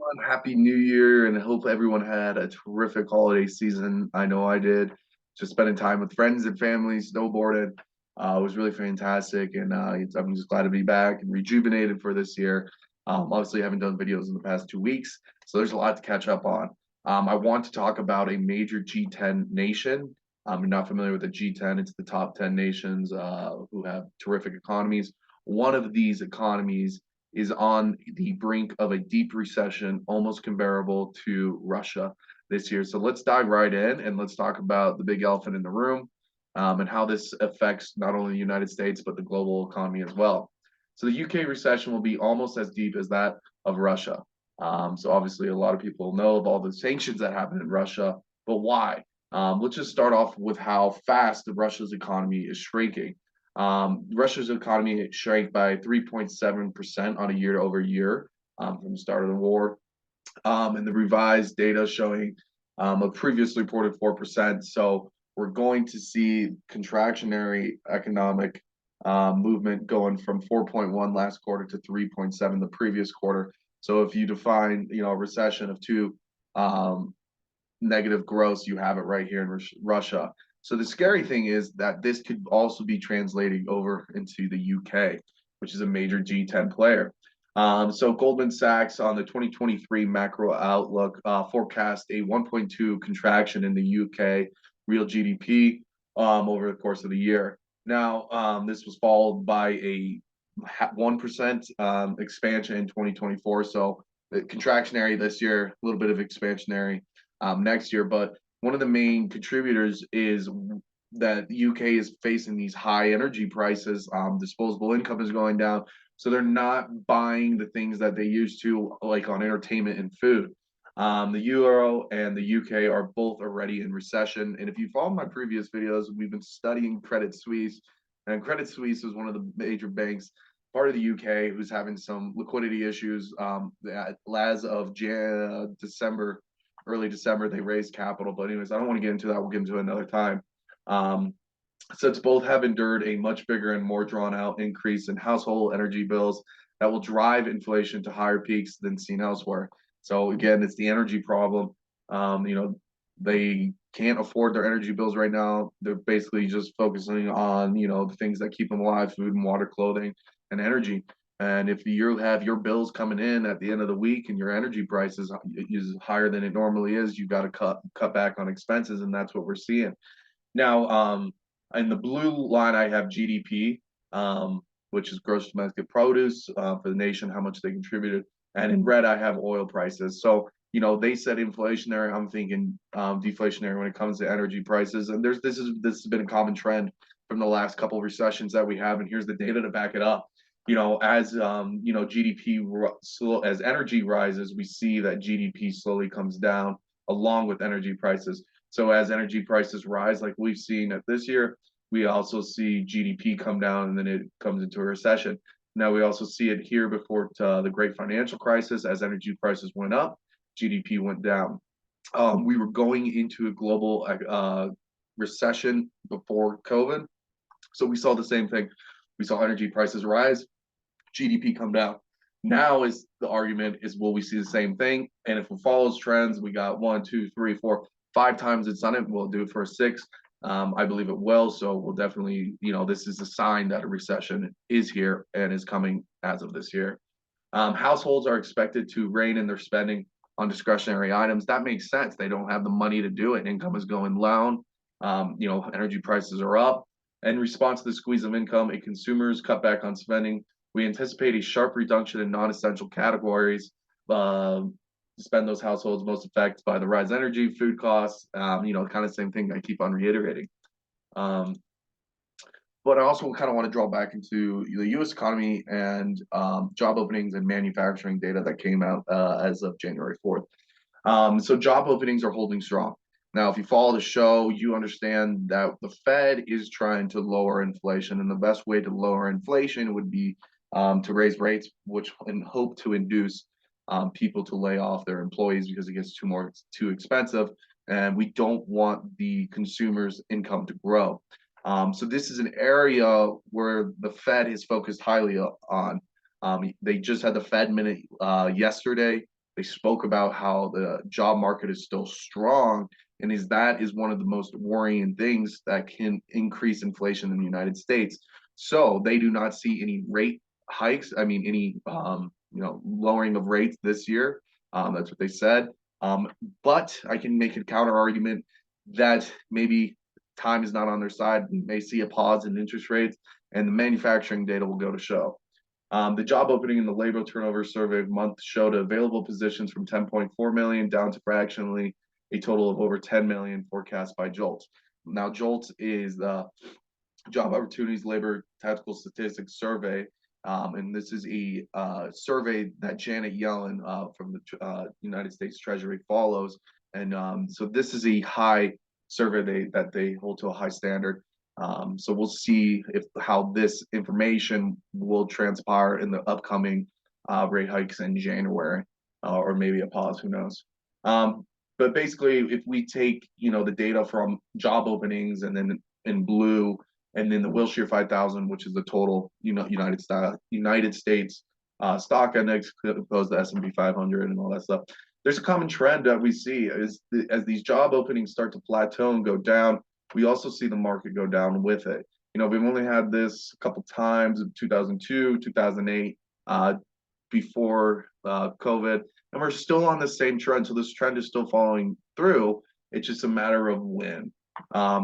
everyone. Happy New Year, and I hope everyone had a terrific holiday season. I know I did. Just spending time with friends and family, snowboarding. It was really fantastic, and I'm just glad to be back and rejuvenated for this year. Obviously, I haven't done videos in the past 2 weeks, so there's a lot to catch up on. I want to talk about a major G10 nation. You're not familiar with the G10, it's the top 10 nations who have terrific economies. One of these economies is on the brink of a deep recession, almost comparable to Russia this year. So let's dive right in and let's talk about the big elephant in the room, and how this affects not only the United States, but the global economy as well. So the UK recession will be almost as deep as that of Russia. So obviously, a lot of people know of all the sanctions that happened in Russia, but why? Let's just start off with how fast Russia's economy is shrinking. Russia's economy shrank by 3.7% on a year over year from the start of the war. And the revised data showing a previously reported 4%. So we're going to see contractionary economic movement going from 4.1 last quarter to 3.7 the previous quarter. So if you define, a recession of two negative growth, you have it right here in Russia. So the scary thing is that this could also be translating over into the UK, which is a major G10 player. So Goldman Sachs on the 2023 macro outlook forecast a 1.2 contraction in the UK real GDP over the course of the year. Now, this was followed by a 1% expansion in 2024. So the contractionary this year, a little bit of expansionary next year. But one of the main contributors is that the UK is facing these high energy prices. Disposable income is going down. So they're not buying the things that they used to, like on entertainment and food. The euro and the UK are both already in recession. And if you follow my previous videos, we've been studying Credit Suisse. And Credit Suisse is one of the major banks, part of the UK, who's having some liquidity issues. As of December, early December, they raised capital. But anyways, I don't want to get into that. We'll get into it another time. Um, since both have endured a much bigger and more drawn out increase in household energy bills that will drive inflation to higher peaks than seen elsewhere. So again, it's the energy problem. They can't afford their energy bills right now. They're basically just focusing on, the things that keep them alive: food and water, clothing, and energy. And if you have your bills coming in at the end of the week and your energy prices is higher than it normally is, you got to cut back on expenses, and that's what we're seeing now. In the blue line, I have GDP, which is gross domestic produce for the nation, how much they contributed, and in red, I have oil prices. So they said inflationary. I'm thinking deflationary when it comes to energy prices, and this has been a common trend from the last couple of recessions that we have, and here's the data to back it up. As GDP as energy rises, we see that GDP slowly comes down along with energy prices. So as energy prices rise, like we've seen this year, we also see GDP come down, and then it comes into a recession. Now we also see it here before the great financial crisis. As energy prices went up, GDP went down. We were going into a global recession before COVID, so we saw the same thing. We saw energy prices rise, GDP come down. Now is the argument is, will we see the same thing? And if it follows trends, we got one, two, three, four, 5 times it's done it. We'll do it for a six. I believe it will. So we'll definitely, this is a sign that a recession is here and is coming as of this year. Households are expected to rein in their spending on discretionary items. That makes sense. They don't have the money to do it. Income is going down. Energy prices are up. In response to the squeeze of income, consumers cut back on spending. We anticipate a sharp reduction in non-essential categories. Spend those households most affected by the rise in energy, food costs. Kind of same thing I keep on reiterating. But I also kind of want to draw back into the U.S. economy and job openings and manufacturing data that came out as of January 4th. So job openings are holding strong. Now, if you follow the show, you understand that the Fed is trying to lower inflation, and the best way to lower inflation would be to raise rates, which and hope to induce people to lay off their employees because it gets too expensive, and we don't want the consumer's income to grow. So this is an area where the Fed is focused highly on. They just had the Fed minute yesterday. They spoke about how the job market is still strong, and that is one of the most worrying things that can increase inflation in the United States. So they do not see any rate hikes. I mean, any lowering of rates this year. That's what they said. But I can make a counter argument that maybe time is not on their side. We may see a pause in interest rates, and the manufacturing data will go to show. The job opening in the labor turnover survey month showed available positions from 10.4 million down to fractionally a total of over 10 million forecast by JOLT. Now, JOLT is the Job Opportunities Labor Tactical Statistics Survey, and this is a survey that Janet Yellen from the United States Treasury follows. And so this is a high survey that they hold to a high standard. So we'll see how this information will transpire in the upcoming rate hikes in January, or maybe a pause, who knows. But basically, if we take the data from job openings and then in blue, and then the Wilshire 5000, which is the total United States stock index opposed to S&P 500 and all that stuff. There's a common trend that we see as these job openings start to plateau and go down, we also see the market go down with it. We've only had this a couple times in 2002, 2008, before COVID, and we're still on the same trend. So this trend is still following through. It's just a matter of when.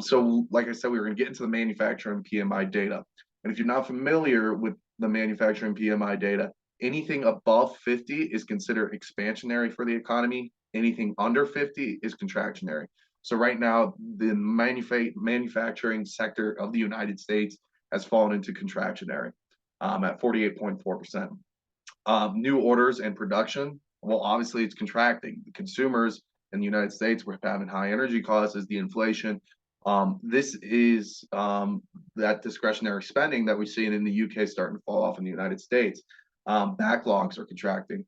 So like I said, we were going to get into the manufacturing PMI data. And if you're not familiar with the manufacturing PMI data, anything above 50 is considered expansionary for the economy. Anything under 50 is contractionary. So right now, the manufacturing sector of the United States has fallen into contractionary at 48.4%. New orders and production, well, obviously it's contracting. The consumers in the United States, we're having high energy costs as the inflation. This is that discretionary spending that we've seen in the UK starting to fall off in the United States. Backlogs are contracting.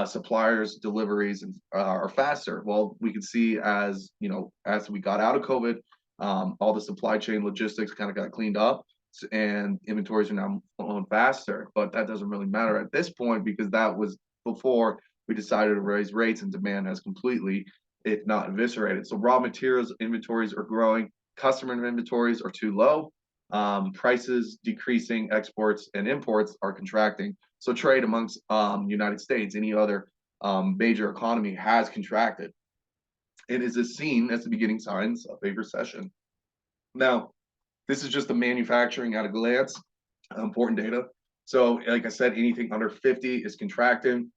Suppliers' deliveries are faster. Well, we could see as we got out of COVID, all the supply chain logistics kind of got cleaned up, and inventories are now flowing faster. But that doesn't really matter at this point because that was before we decided to raise rates, and demand has completely, if not eviscerated. So raw materials inventories are growing, customer inventories are too low, prices decreasing, exports and imports are contracting. So trade amongst United States, any other major economy has contracted. It is seen as the beginning signs of a recession. Now, this is just the manufacturing at a glance, important data. So like I said, anything under 50 is contracting.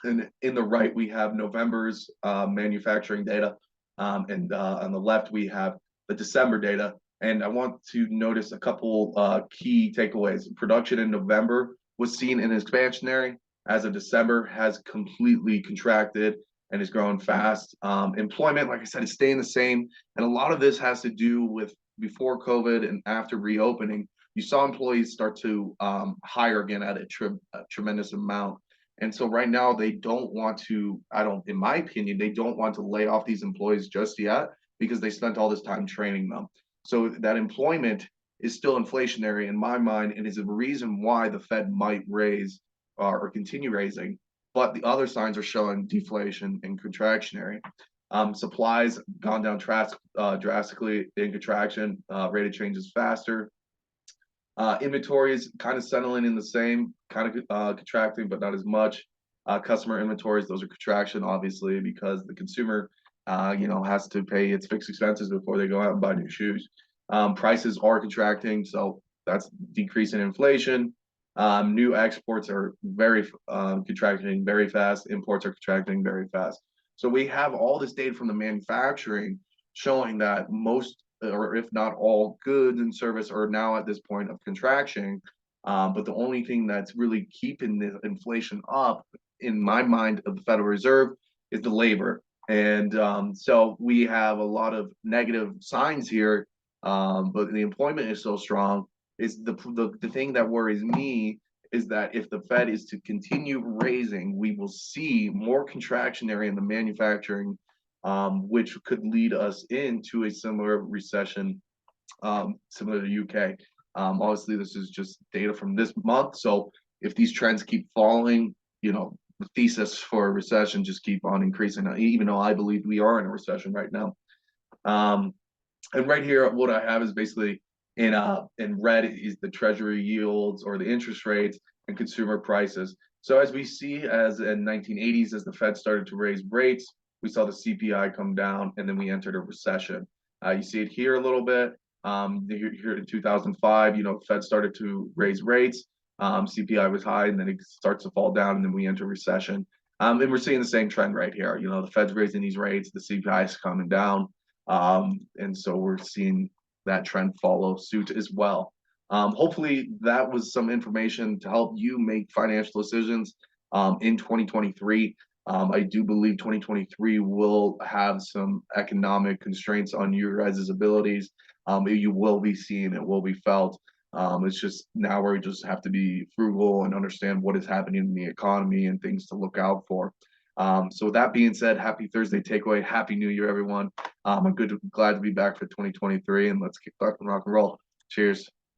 And in the right, we have November's manufacturing data. And on the left, we have the December data. And I want to notice a couple key takeaways. Production in November was seen in expansionary, as of December has completely contracted and is growing fast. Employment, like I said, is staying the same. And a lot of this has to do with before COVID and after reopening, you saw employees start to hire again at a tremendous amount. And so right now they don't want to, in my opinion, they don't want to lay off these employees just yet because they spent all this time training them. So that employment is still inflationary in my mind, and is a reason why the Fed might raise or continue raising. But the other signs are showing deflation and contractionary. Supplies gone down drastically in contraction, rate of change is faster. Inventories kind of settling in the same, kind of contracting, but not as much. Customer inventories, those are contraction, obviously, because the consumer, has to pay its fixed expenses before they go out and buy new shoes. Prices are contracting, so that's decreasing inflation. New exports are very contracting very fast. Imports are contracting very fast. So we have all this data from the manufacturing showing that most, or if not all, goods and service are now at this point of contraction. But the only thing that's really keeping the inflation up, in my mind, of the Federal Reserve is the labor. And so we have a lot of negative signs here, but the employment is so strong. Is the thing that worries me is that if the Fed is to continue raising, we will see more contractionary in the manufacturing, which could lead us into a similar recession, similar to the UK. Obviously, this is just data from this month. So if these trends keep falling, thesis for a recession just keep on increasing, even though I believe we are in a recession right now. Um, and right here, what I have is basically in red is the treasury yields or the interest rates and consumer prices. So as we see, as in 1980s, as the Fed started to raise rates, we saw the CPI come down, and then we entered a recession. You see it here a little bit. Here in 2005, the Fed started to raise rates. CPI was high, and then it starts to fall down, and then we enter recession. And we're seeing the same trend right here. The Fed's raising these rates, the CPI is coming down. And so we're seeing that trend follow suit as well. Hopefully, that was some information to help you make financial decisions in 2023. I do believe 2023 will have some economic constraints on your guys' abilities. You will be seen, it will be felt. It's just now where we just have to be frugal and understand what is happening in the economy and things to look out for. So with that being said, happy Thursday takeaway. Happy New Year, everyone. I'm glad to be back for 2023, and let's kick back and rock and roll. Cheers.